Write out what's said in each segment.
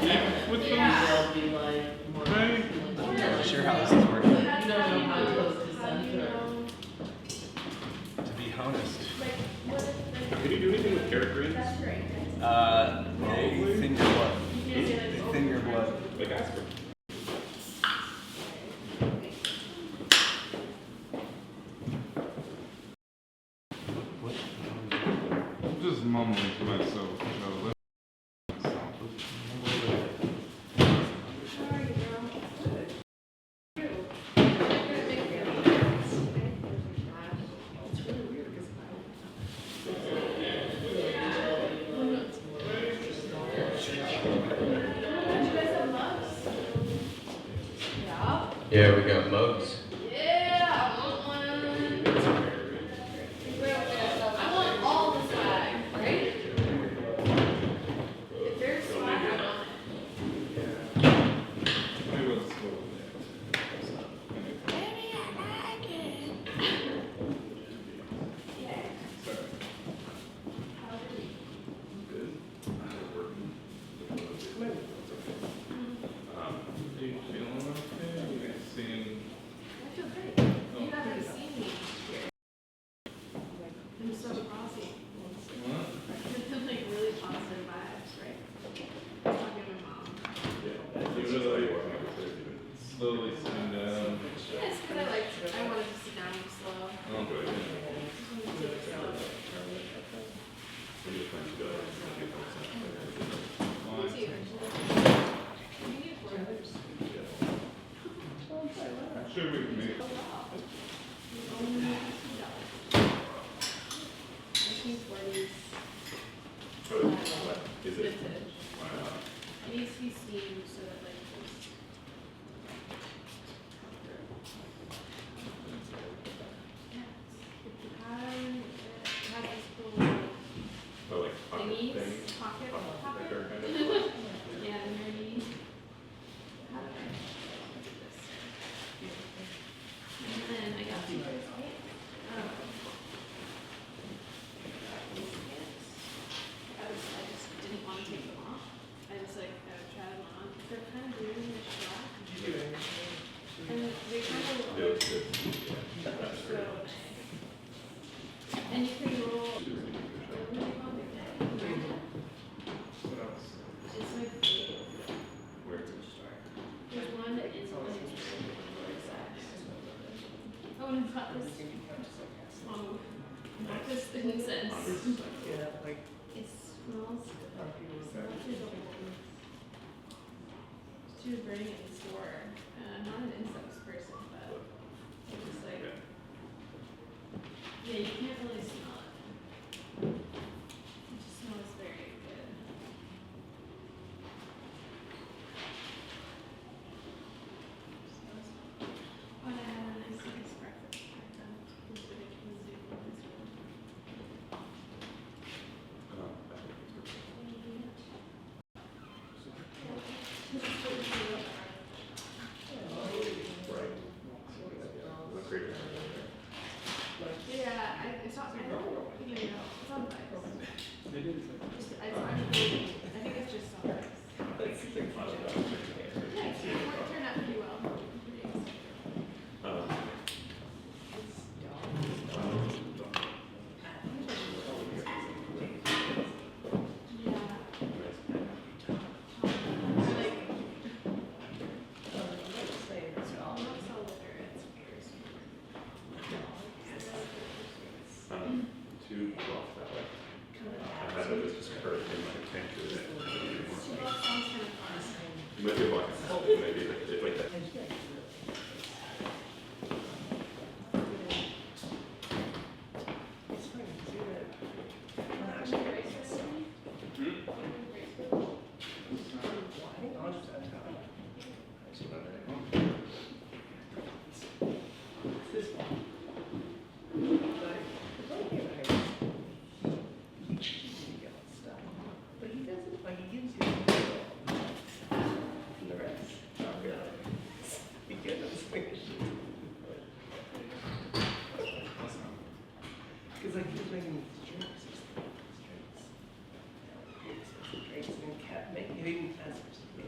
with them. They'll be like more. Right. I'm not sure how this is working. You don't know how close to center. To be honest. Can you do anything with carrot greens? They thin your blood. They thin your blood. Like aspirin. I'm just mumbling to myself. Yeah, we got mugs. Yeah, I want one. I want all the swag, right? If there's swag, I want it. Maybe let's go with Baby, I like it. Yeah. that. How are you? Good. Working. Do you feeling okay? You guys seeing? I feel great. You haven't seen me here. I'm so frosty. What? I feel like really positive vibes, right? Talking to my mom. Yeah. You really slowly sitting down. Yeah, it's because I wanted to sit down and slow. Oh, good. Just wanted to take it slow. Me too. We need flowers. I'm sure we can make it. Is it? Vintage. It needs to be steamed so that like it's the pattern, it has this cool Oh, like pocket thingies, thing? pocket. Like our kind of. Yeah, the nerdy pattern. And then I got two pairs of pants. I just didn't want to take them off. I just like, I would try them on. They're kind of weird in the shot. And they kind of look Yeah, it's good. That's so great. nice. And you can roll. What do you call it? What else? It's my favorite. Where? There's one in the Oh, and I got this. This incense. Yeah, like. It smells. She was burning it in the store. I'm not an incense person, but it's just like, Okay. yeah, you can't really smell it. It just smells very good. Oh, and I had a nice breakfast. It was really easy. Yeah, it's not, I don't even know, it's on rice. I think it's just on rice. Yeah, it turned out pretty well. I'm pretty excited. Yeah. I'm not so literate, it's weird. Two off that way. I had it just occurred in my tank. Well, that sounds kind of fun. You might be walking, maybe it's like that. But he doesn't, like, he gives you and the rest, not really. He gives us because like he's making these drinks, and kept making, he didn't ask for some.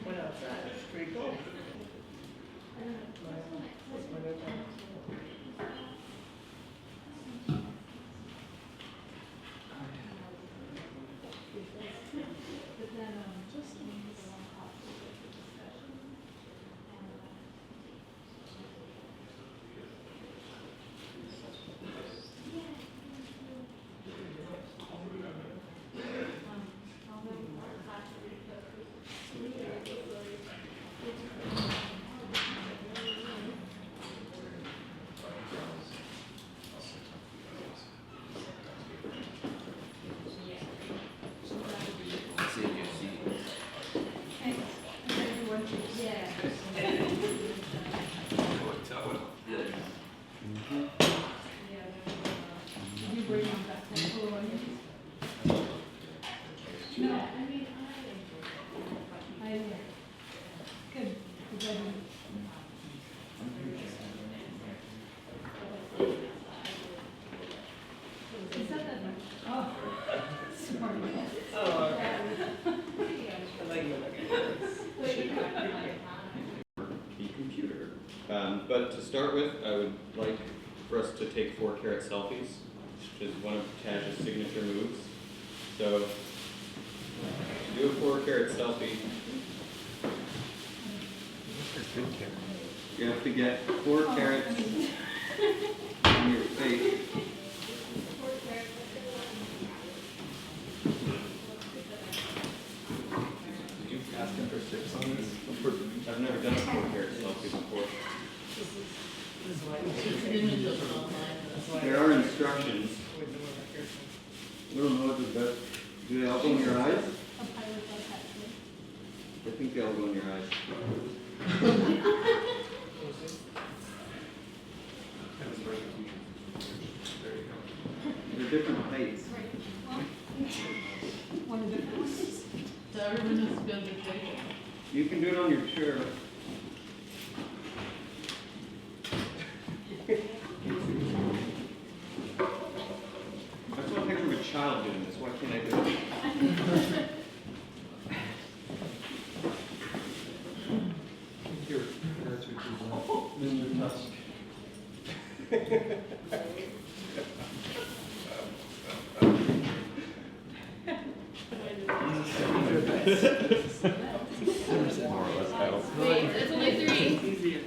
Went outside, it's pretty cool. That's my good time. The computer. But to start with, I would like for us to take 4-carat selfies, which is one of Taj's signature moves. So, to do a 4-carat selfie, you have to get 4 carats on your face. Did you ask him for 6 on this? I've never done a 4-carat selfie before. There are instructions. I don't know what the best. Do they all go in your eyes? I think they all go in your eyes. They're different heights. So everyone has to build a picture. You can do it on your chair. I saw a picture of a child doing this. Why can't I do it? Here, that's what you want. Mr. More or less title. Wait, it's only 3. It's easier.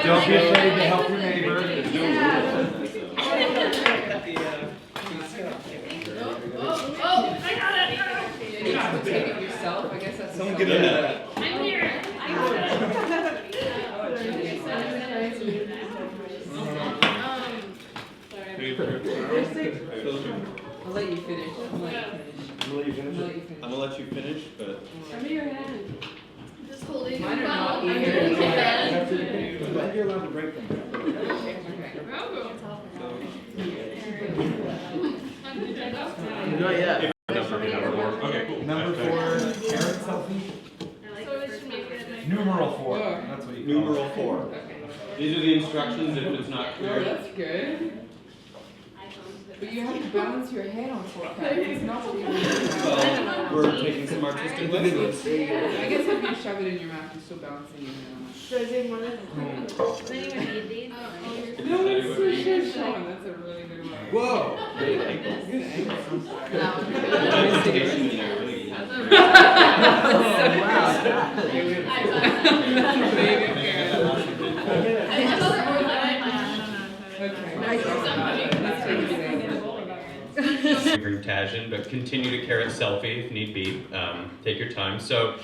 Don't be afraid to help your neighbor. You have to take it yourself, I guess that's. Someone get into that. I'm here. I'll let you finish. I'll let you finish. I'm gonna let you finish, but Show me your hand. Just holding Mine your are not phone. either. You're allowed to break them. Not yet. Okay, cool. Number 4, carrot selfie. So it should make it. Numeral 4. That's what you call numeral it. 4. Okay. These are the instructions if it's not Oh, clear. that's good. But you have to balance your head on 4 carats. It's not to be Well, we're taking some artistic license. I guess if you shove it in your mouth, you're still balancing your head on it. Should I take one of them? Does anyone need these? No, it's for sure, Sean. That's a really good one. Whoa! Investigation in there, really. Baby carrot. I thought they were like, Okay. Let's take it again. bring Taj in, but continue to carrot selfie if need be. Take your time. So,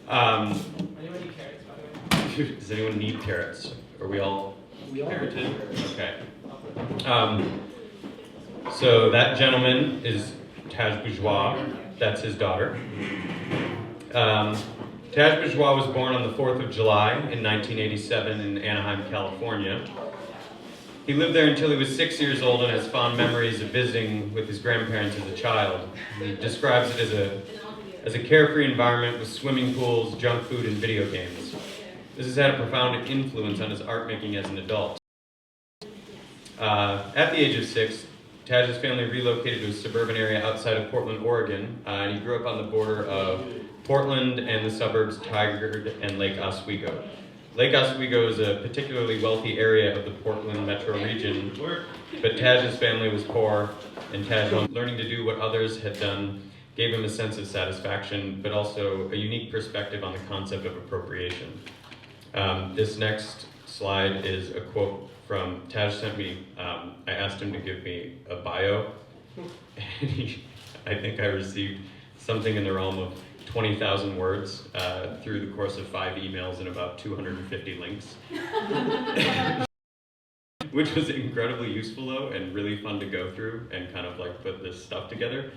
Anyone eat carrots, by the way? does anyone need carrots? Are we all carroted? Okay. So that gentleman is Taj Bourgeois. That's his daughter. Taj Bourgeois was born on the 4th of July in 1987 in Anaheim, California. He lived there until he was 6 years old and has fond memories of visiting with his grandparents as a child. He describes it as a carefree environment with swimming pools, junk food, and video games. This has had a profound influence on his art making as an adult. At the age of 6, Taj's family relocated to a suburban area outside of Portland, Oregon, and he grew up on the border of Portland and the suburbs Tigard and Lake Oswego. Lake Oswego is a particularly wealthy area of the Portland metro region, but Taj's family was poor, and Taj, learning to do what others had done, gave him a sense of satisfaction, but also a unique perspective on the concept of appropriation. This next slide is a quote from Taj sent me. I asked him to give me a bio, and I think I received something in the realm of 20,000 words through the course of 5 emails and about 250 links. Which was incredibly useful though, and really fun to go through and kind of like put this stuff together.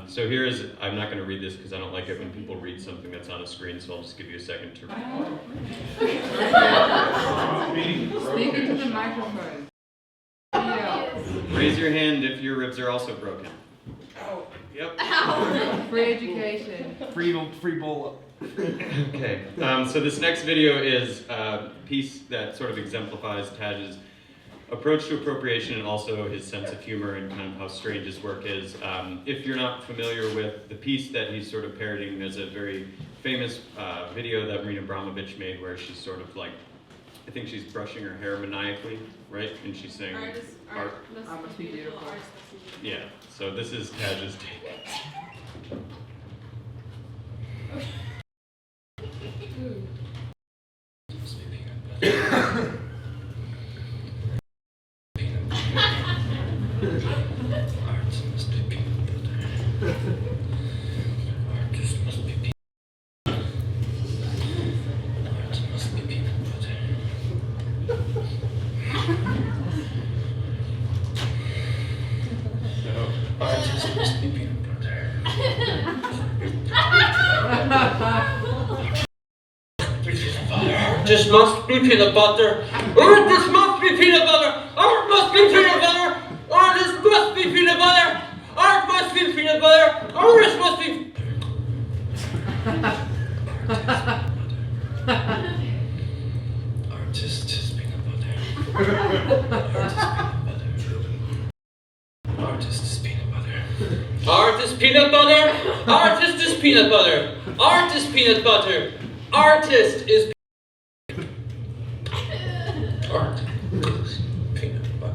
So here is, I'm not going to read this because I don't like it when people read something that's on a screen, so I'll just give you a second to read. Speak into the microphone. Yeah. Raise your hand if your ribs are also broken. Yep. Free education. Free bowl. Okay, so this next video is a piece that sort of exemplifies Taj's approach to appropriation and also his sense of humor and kind of how strange his work is. If you're not familiar with the piece that he's sort of parodying, there's a very famous video that Marina Abramovich made where she's sort of like, I think she's brushing her hair maniacally, right? And she's saying, art must be beautiful. Yeah, so this is Taj's take. This must be peanut butter. Oh, this must be peanut butter. Art must be peanut butter. Oh, this must be peanut butter. Art must be peanut butter. Oh, this must be. Artist is peanut butter. Artist is peanut butter. Artist is peanut butter. Artist is peanut butter. Artist is peanut butter. Artist is. Art is peanut butter.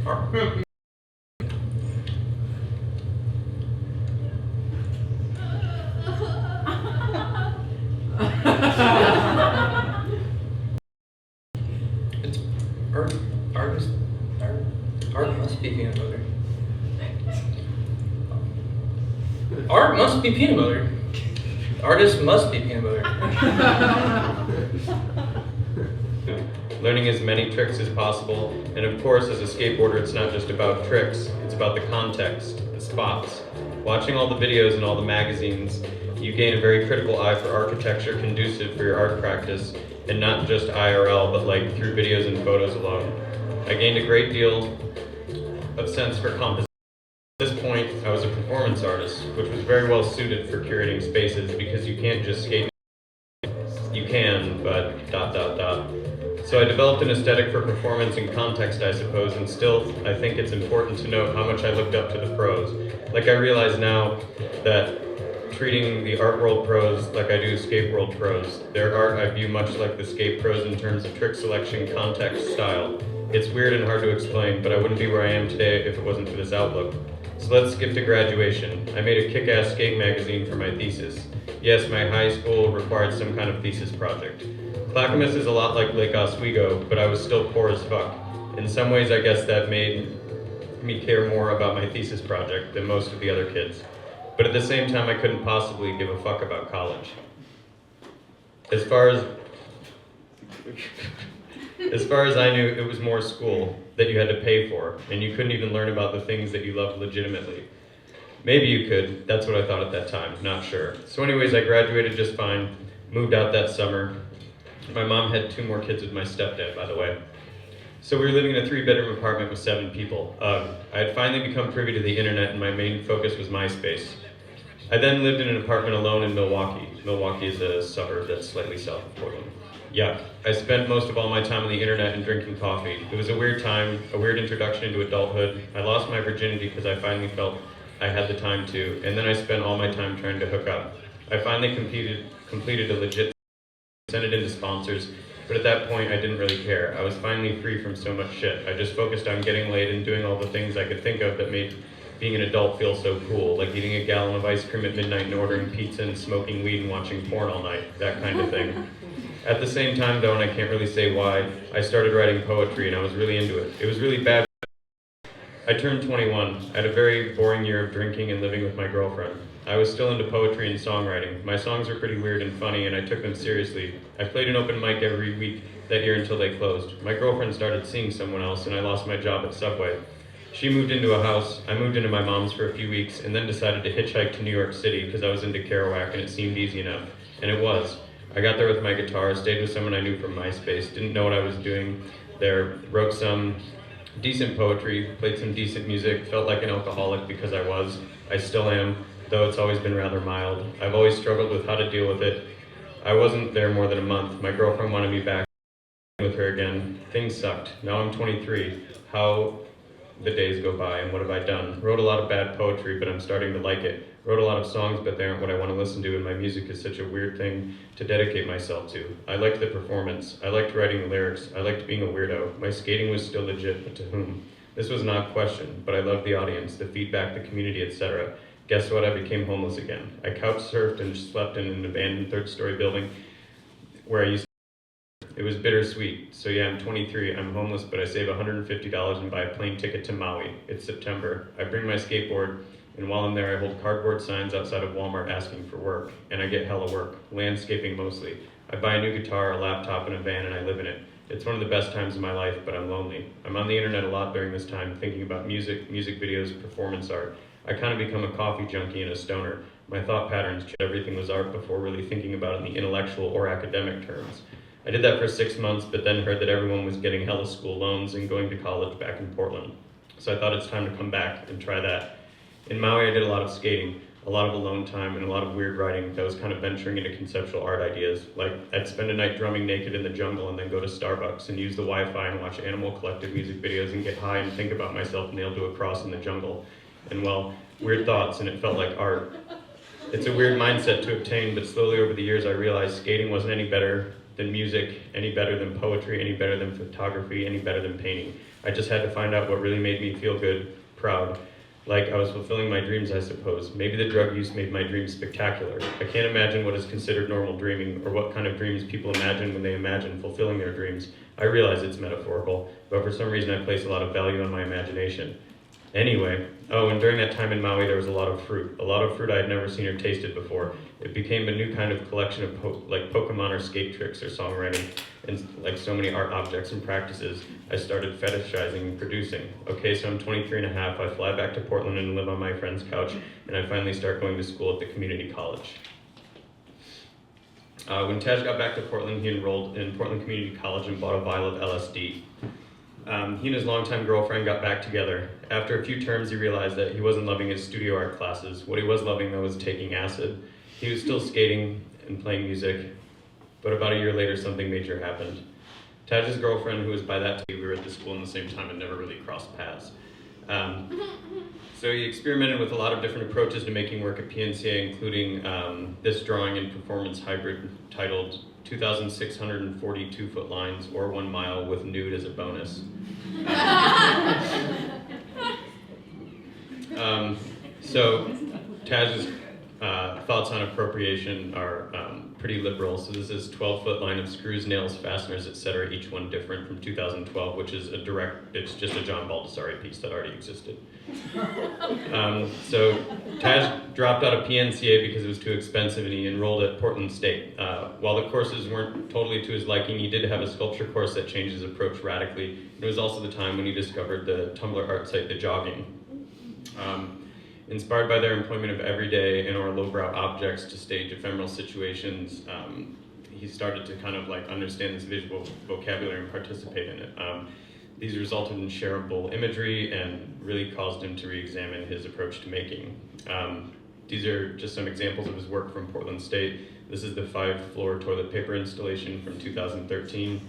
Art. It's art. Art must be peanut butter. Art must be peanut butter. Artist must be peanut butter. Learning as many tricks as possible, and of course as a skateboarder it's not just about tricks, it's about the context, the spots. Watching all the videos and all the magazines, you gain a very critical eye for architecture conducive for your art practice, and not just IRL, but like through videos and photos alone. I gained a great deal of sense for composition. At this point, I was a performance artist, which was very well suited for curating spaces because you can't just skate. You can, but ... So I developed an aesthetic for performance and context, I suppose, and still I think it's important to note how much I looked up to the pros. Like I realize now that treating the art world pros like I do skate world pros. Their art I view much like the skate pros in terms of trick selection, context, style. It's weird and hard to explain, but I wouldn't be where I am today if it wasn't for this outlook. So let's skip to graduation. I made a kick-ass skate magazine for my thesis. Yes, my high school required some kind of thesis project. Clackamas is a lot like Lake Oswego, but I was still poor as fuck. In some ways, I guess that made me care more about my thesis project than most of the other kids. But at the same time, I couldn't possibly give a fuck about college. As far as I knew, it was more school that you had to pay for, and you couldn't even learn about the things that you loved legitimately. Maybe you could, that's what I thought at that time, not sure. So anyways, I graduated just fine, moved out that summer. My mom had 2 more kids with my stepdad, by the way. So we were living in a 3-bedroom apartment with 7 people. I had finally become privy to the internet, and my main focus was MySpace. I then lived in an apartment alone in Milwaukee. Milwaukee is a suburb that's slightly south of Portland. Yuck. I spent most of all my time on the internet and drinking coffee. It was a weird time, a weird introduction into adulthood. I lost my virginity because I finally felt I had the time to, and then I spent all my time trying to hook up. I finally completed a legit, sent it into sponsors, but at that point I didn't really care. I was finally free from so much shit. I just focused on getting laid and doing all the things I could think of that made being an adult feel so cool, like eating a gallon of ice cream at midnight and ordering pizza and smoking weed and watching porn all night, that kind of thing. At the same time though, and I can't really say why, I started writing poetry and I was really into it. It was really bad. I turned 21. I had a very boring year of drinking and living with my girlfriend. I was still into poetry and songwriting. My songs were pretty weird and funny, and I took them seriously. I played an open mic every week that year until they closed. My girlfriend started seeing someone else, and I lost my job at Subway. She moved into a house. I moved into my mom's for a few weeks, and then decided to hitchhike to New York City because I was into Kerouac, and it seemed easy enough. And it was. I got there with my guitar, stayed with someone I knew from MySpace, didn't know what I was doing there, wrote some decent poetry, played some decent music, felt like an alcoholic because I was. I still am, though it's always been rather mild. I've always struggled with how to deal with it. I wasn't there more than a month. My girlfriend wanted me back with her again. Things sucked. Now I'm 23. How the days go by and what have I done? Wrote a lot of bad poetry, but I'm starting to like it. Wrote a lot of songs, but they aren't what I want to listen to, and my music is such a weird thing to dedicate myself to. I liked the performance. I liked writing the lyrics. I liked being a weirdo. My skating was still legit, but to whom? This was not a question, but I loved the audience, the feedback, the community, etc. Guess what? I became homeless again. I couch surfed and slept in an abandoned 3rd-story building where I used to. It was bittersweet. So yeah, I'm 23, I'm homeless, but I save $150 and buy a plane ticket to Maui. It's September. I bring my skateboard, and while I'm there, I hold cardboard signs outside of Walmart asking for work, and I get hella work, landscaping mostly. I buy a new guitar, a laptop, and a van, and I live in it. It's one of the best times of my life, but I'm lonely. I'm on the internet a lot during this time, thinking about music videos, performance art. I kind of become a coffee junkie and a stoner. My thought patterns changed. Everything was art before really thinking about it in the intellectual or academic terms. I did that for 6 months, but then heard that everyone was getting hella school loans and going to college back in Portland. So I thought it's time to come back and try that. In Maui, I did a lot of skating, a lot of alone time, and a lot of weird writing that was kind of venturing into conceptual art ideas. Like, I'd spend a night drumming naked in the jungle and then go to Starbucks and use the Wi-Fi and watch Animal Collective music videos and get high and think about myself nailed to a cross in the jungle. And well, weird thoughts, and it felt like art. It's a weird mindset to obtain, but slowly over the years I realized skating wasn't any better than music, any better than poetry, any better than photography, any better than painting. I just had to find out what really made me feel good, proud. Like I was fulfilling my dreams, I suppose. Maybe the drug use made my dreams spectacular. I can't imagine what is considered normal dreaming or what kind of dreams people imagine when they imagine fulfilling their dreams. I realize it's metaphorical, but for some reason I place a lot of value on my imagination. Anyway, and during that time in Maui there was a lot of fruit I had never seen or tasted before. It became a new kind of collection of like Pokemon or skate tricks or songwriting, and like so many art objects and practices, I started fetishizing and producing. Okay, so I'm 23 and a half, I fly back to Portland and live on my friend's couch, and I finally start going to school at the community college. When Taj got back to Portland, he enrolled in Portland Community College and bought a vial of LSD. He and his longtime girlfriend got back together. After a few terms, he realized that he wasn't loving his studio art classes. What he was loving, though, was taking acid. He was still skating and playing music, but about a year later, something major happened. Taj's girlfriend, who was by that time, we were at the school in the same time and never really crossed paths. So he experimented with a lot of different approaches to making work at PNCA, including this drawing and performance hybrid titled 2,642-foot lines or 1 mile with nude as a bonus. So Taj's thoughts on appropriation are pretty liberal. So this is 12-foot line of screws, nails, fasteners, etc., each one different from 2012, which is it's just a John Baldessari piece that already existed. So Taj dropped out of PNCA because it was too expensive and he enrolled at Portland State. While the courses weren't totally to his liking, he did have a sculpture course that changed his approach radically. It was also the time when he discovered the Tumblr art site, The Jogging. Inspired by their employment of everyday and or lowbrow objects to stage ephemeral situations, he started to kind of like understand this visual vocabulary and participate in it. These resulted in shareable imagery and really caused him to re-examine his approach to making. These are just some examples of his work from Portland State. This is the 5-floor toilet paper installation from 2013.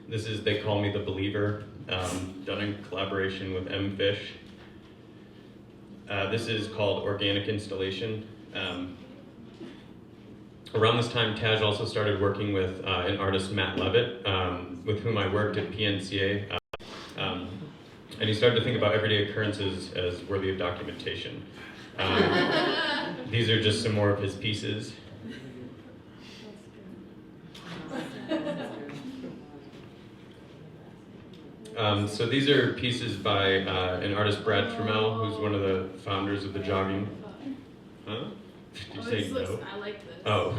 This is They Call Me the Believer, done in collaboration with M. Fish. This is called Organic Installation. Around this time, Taj also started working with an artist, Matt Levitt, with whom I worked at PNCA. And he started to think about everyday occurrences as worthy of documentation. These are just some more of his pieces. So these are pieces by an artist, Brad Trammell, who's one of the founders of The Jogging. Huh? Did you say no? I like this. Oh.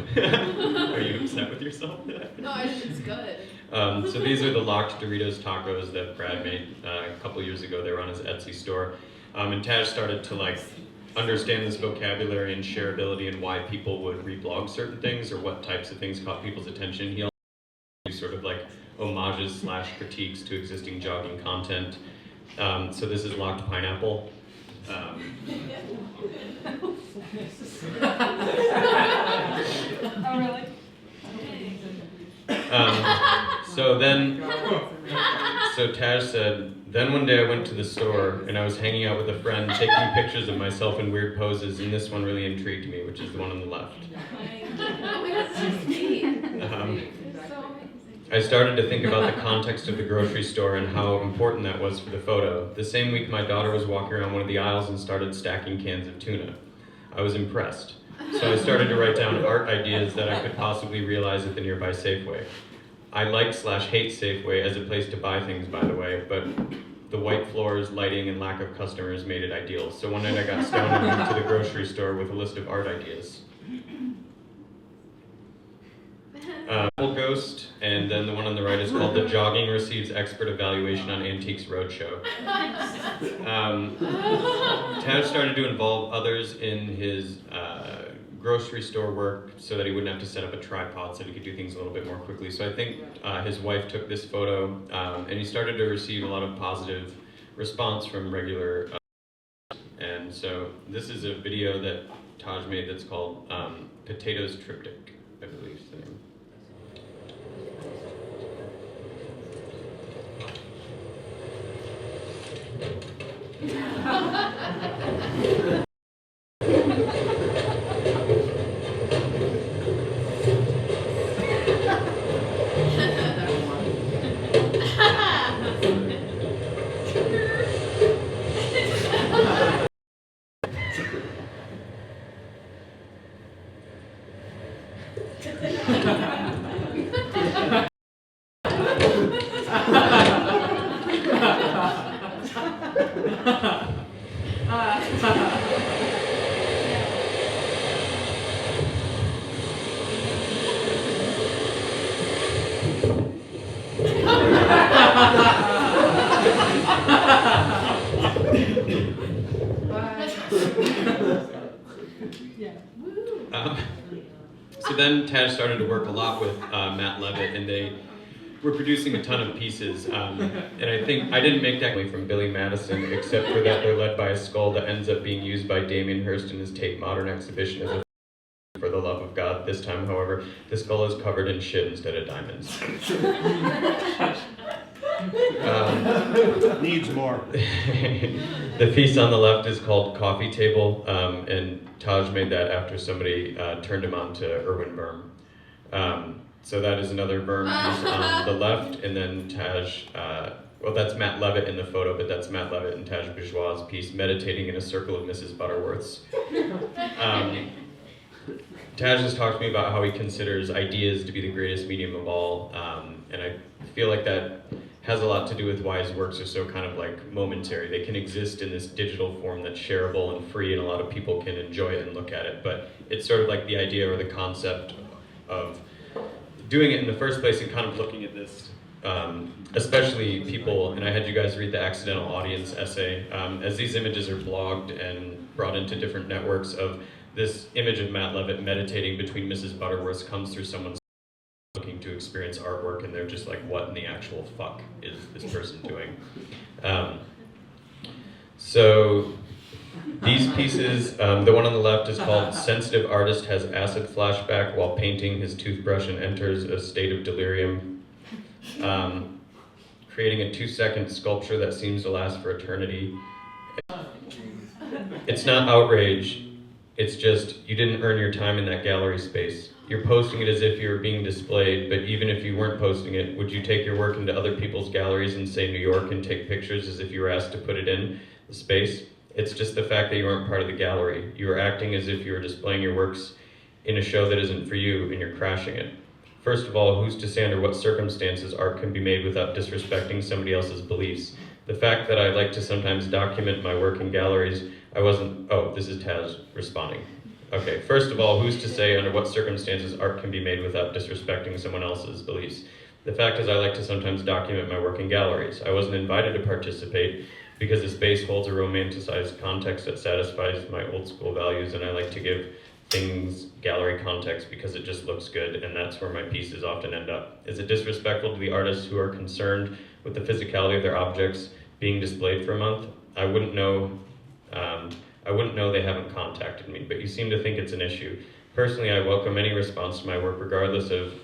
Are you upset with yourself? No, it's good. So these are the locked Doritos tacos that Brad made a couple years ago. They were on his Etsy store. And Taj started to like understand this vocabulary and shareability and why people would reblog certain things or what types of things caught people's attention. He also used sort of like homages / critiques to existing jogging content. So this is locked pineapple. Oh, really? So Taj said, then one day I went to the store and I was hanging out with a friend taking pictures of myself in weird poses, and this one really intrigued me, which is the one on the left. I started to think about the context of the grocery store and how important that was for the photo. The same week, my daughter was walking around one of the aisles and started stacking cans of tuna. I was impressed. So I started to write down art ideas that I could possibly realize at the nearby Safeway. I like / hate Safeway as a place to buy things, by the way, but the white floors, lighting, and lack of customers made it ideal. So one night I got stoned and went to the grocery store with a list of art ideas. Ghost, and then the one on the right is called The Jogging Receives Expert Evaluation on Antiques Roadshow. Taj started to involve others in his grocery store work so that he wouldn't have to set up a tripod so that he could do things a little bit more quickly. So I think his wife took this photo and he started to receive a lot of positive response from regular and so this is a video that Taj made that's called Potatoes Triptych, I believe is the name. So then Taj started to work a lot with Matt Levitt, and they were producing a ton of pieces. And I think I didn't make that from Billy Madison, except for that they're led by a skull that ends up being used by Damien Hirst in his Tate Modern exhibition as a for the love of God. This time, however, the skull is covered in shit instead of diamonds. Needs more. The piece on the left is called Coffee Table, and Taj made that after somebody turned him on to Erwin Byrne. So that is another Byrne piece on the left, and then Taj, well that's Matt Levitt in the photo, but that's Matt Levitt and Taj Bourgeois' piece, Meditating in a Circle of Mrs. Butterworths. Taj has talked to me about how he considers ideas to be the greatest medium of all, and I feel like that has a lot to do with why his works are so kind of like momentary. They can exist in this digital form that's shareable and free, and a lot of people can enjoy it and look at it, but it's sort of like the idea or the concept of doing it in the first place and kind of looking at this, especially people, and I had you guys read the Accidental Audience essay, as these images are blogged and brought into different networks of this image of Matt Levitt meditating between Mrs. Butterworth's comes through someone's looking to experience artwork, and they're just like, what in the actual fuck is this person doing? So these pieces, the one on the left is called Sensitive Artist Has Acid Flashback While Painting His Toothbrush and Enters a State of Delirium. Creating a 2-second sculpture that seems to last for eternity. It's not outrage, it's just you didn't earn your time in that gallery space. You're posting it as if you were being displayed, but even if you weren't posting it, would you take your work into other people's galleries in, say, New York and take pictures as if you were asked to put it in the space? It's just the fact that you aren't part of the gallery. You are acting as if you were displaying your works in a show that isn't for you, and you're crashing it. First of all, who's to say under what circumstances art can be made without disrespecting somebody else's beliefs? The fact that I like to sometimes document my work in galleries, this is Taz responding. Okay, first of all, who's to say under what circumstances art can be made without disrespecting someone else's beliefs? The fact is I like to sometimes document my work in galleries. I wasn't invited to participate because the space holds a romanticized context that satisfies my old school values, and I like to give things gallery context because it just looks good, and that's where my pieces often end up. Is it disrespectful to the artists who are concerned with the physicality of their objects being displayed for a month? I wouldn't know they haven't contacted me, but you seem to think it's an issue. Personally, I welcome any response to my work regardless of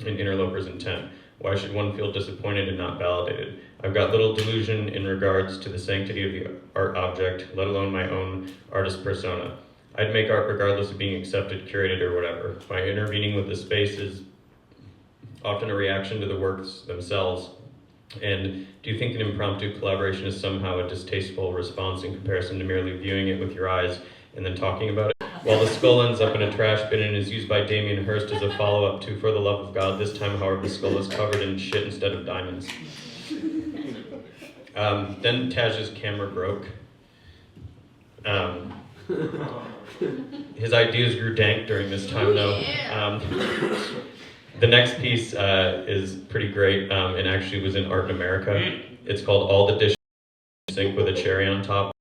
an interloper's intent. Why should one feel disappointed and not validated? I've got little delusion in regards to the sanctity of the art object, let alone my own artist persona. I'd make art regardless of being accepted, curated, or whatever. My intervening with the space is often a reaction to the works themselves. And do you think an impromptu collaboration is somehow a distasteful response in comparison to merely viewing it with your eyes and then talking about it? While the skull ends up in a trash bin and is used by Damien Hirst as a follow-up to For the Love of God, this time, however, the skull is covered in shit instead of diamonds. Then Taj's camera broke. His ideas grew dank during this time, though. The next piece is pretty great, and actually was in Art in America. It's called All the Dishes Sink with a Cherry on Top.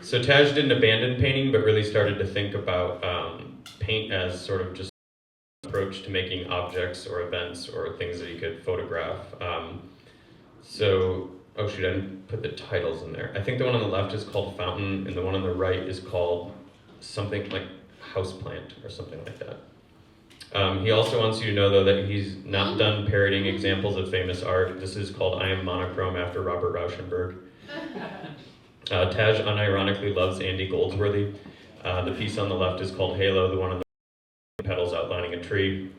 So Taj didn't abandon painting, but really started to think about paint as sort of just an approach to making objects or events or things that he could photograph. Oh shoot, I didn't put the titles in there. I think the one on the left is called Fountain, and the one on the right is called something like Houseplant or something like that. He also wants you to know, though, that he's not done parodying examples of famous art. This is called I Am Monochrome after Robert Rauschenberg. Taj unironically loves Andy Goldsworthy. The piece on the left is called Halo, the one on the petals outlining a tree.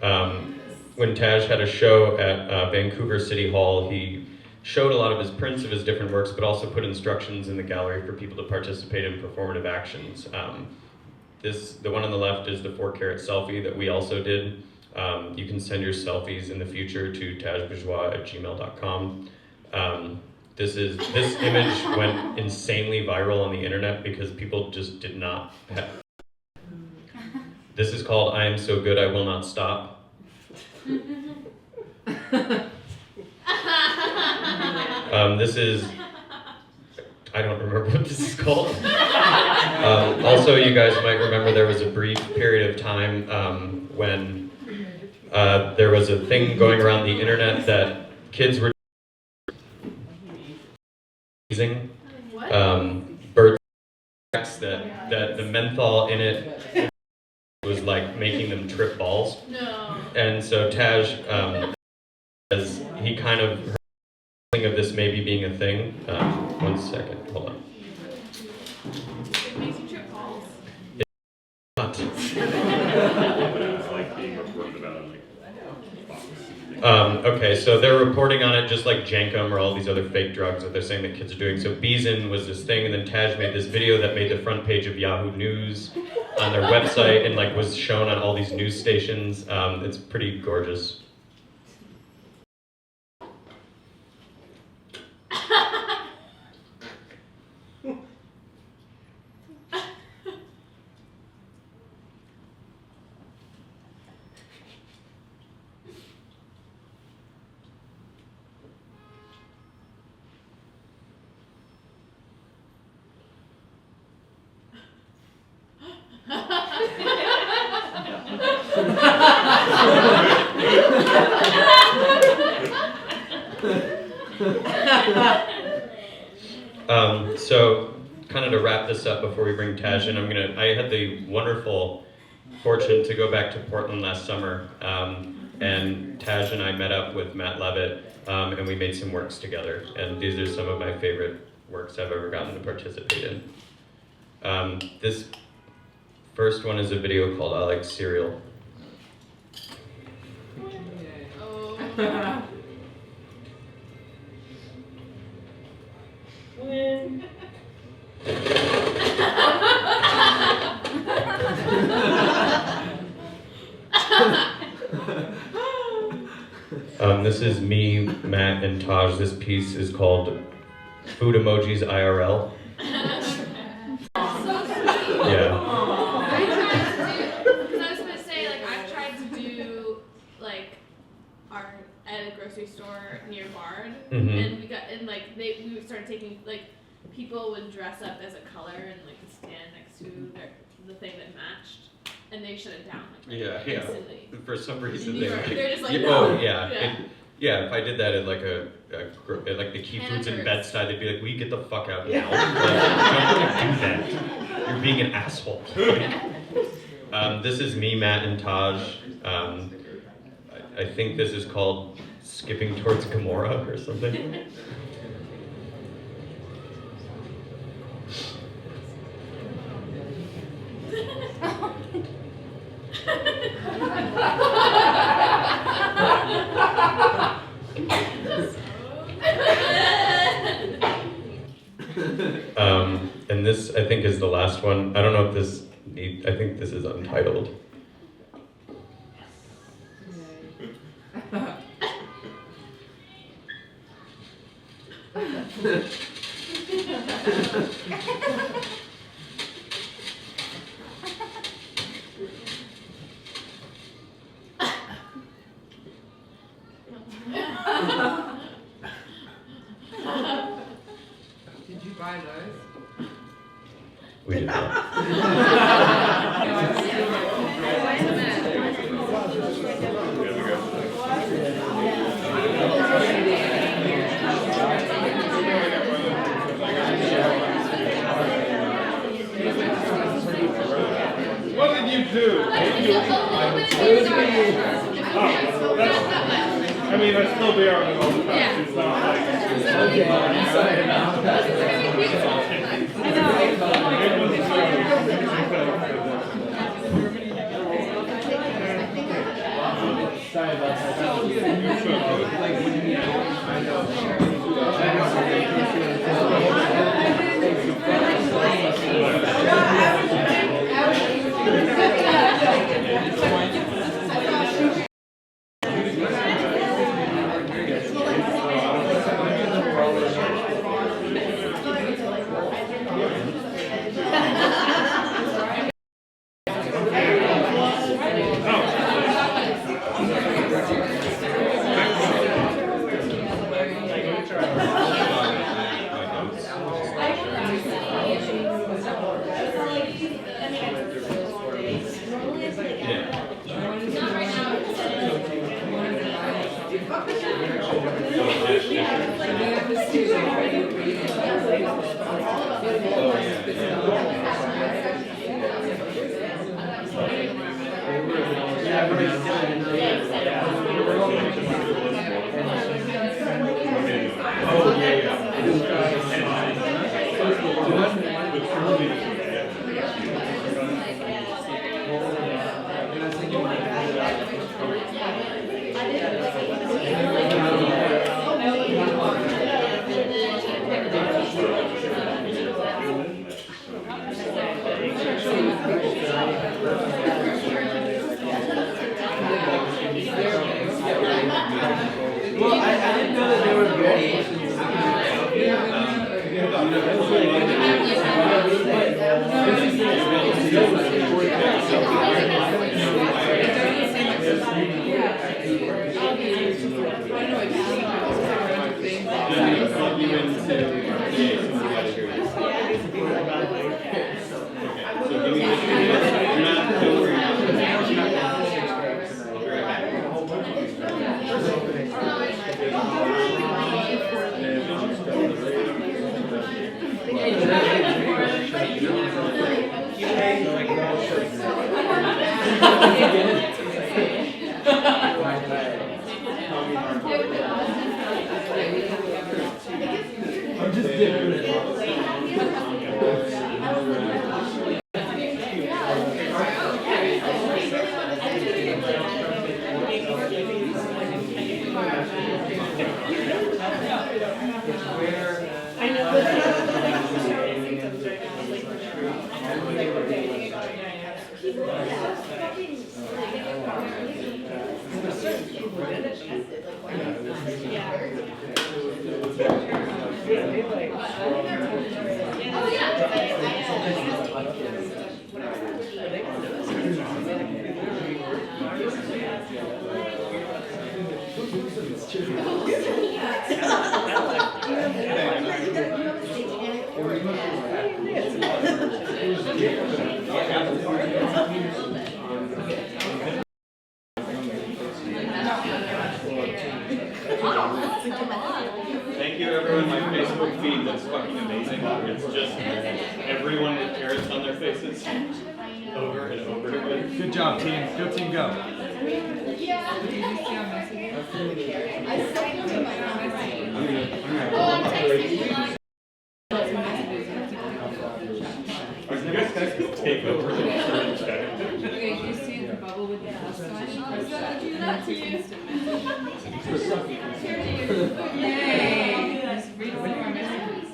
When Taj had a show at Vancouver City Hall, he showed a lot of his prints of his different works, but also put instructions in the gallery for people to participate in performative actions. The one on the left is the 4-carat selfie that we also did. You can send your selfies in the future to tajbourgeois@gmail.com. This image went insanely viral on the internet because people just did not have. This is called I Am So Good I Will Not Stop. This is, I don't remember what this is called. Also, you guys might remember there was a brief period of time when there was a thing going around the internet that kids were using bird that the menthol in it was like making them trip balls. No. And so Taj, as he kind of heard of this maybe being a thing. One second, hold on. It makes you trip balls. Not. But it was like being reported about on like Fox. Okay, so they're reporting on it just like Jankum or all these other fake drugs that they're saying that kids are doing. So Beeson was this thing, and then Taj made this video that made the front page of Yahoo News on their website and like was shown on all these news stations. It's pretty gorgeous. So kind of to wrap this up before we bring Taj in, I had the wonderful fortune to go back to Portland last summer, and Taj and I met up with Matt Levitt, and we made some works together, and these are some of my favorite works I've ever gotten to participate in. This first one is a video called I Like Cereal. This is me, Matt, and Taj. This piece is called Food Emojis IRL. Yeah. Because I was gonna say, like, I've tried to do like art at a grocery store near Bard, and we started taking like people would dress up as a color and like stand next to the thing that matched. And they shut it down like instantly. For some reason They're just like, yeah, no. oh yeah. If I did that at like like the Key Foods in Bed-Stuy, they'd be like, "Will you get the fuck out now? Like, don't do that. You're being an asshole." This is me, Matt, and Taj. I think this is called Skipping Towards Gomorrah or something. And this, I think, is the last one. I don't know if this I think this is untitled. Did you buy those? We did not. What did you do? I mean, I still be on it all the time. It's not like Sorry about that. I'm just different. I know. Thank you everyone, my Facebook feed looks fucking amazing. It's just everyone with carrots on their faces. Over and over again. Good job, team. Go team, go. Oh, I'm texting. Are you guys gonna take over the current chat? Okay, you see the bubble with the plus sign? Do that to you. Yay! Just read all of our messages.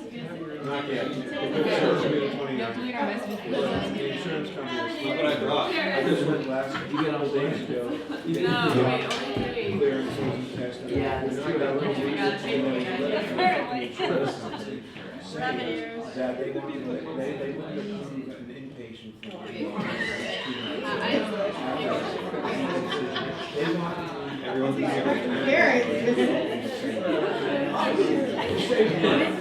Not yet. Don't delete our messages. The insurance company. Look what I brought. I just went last, you get on days ago. No, wait, only Clearance wasn't tested. Yeah. That they want, they want to approve an inpatient. Everyone's here. Carrots.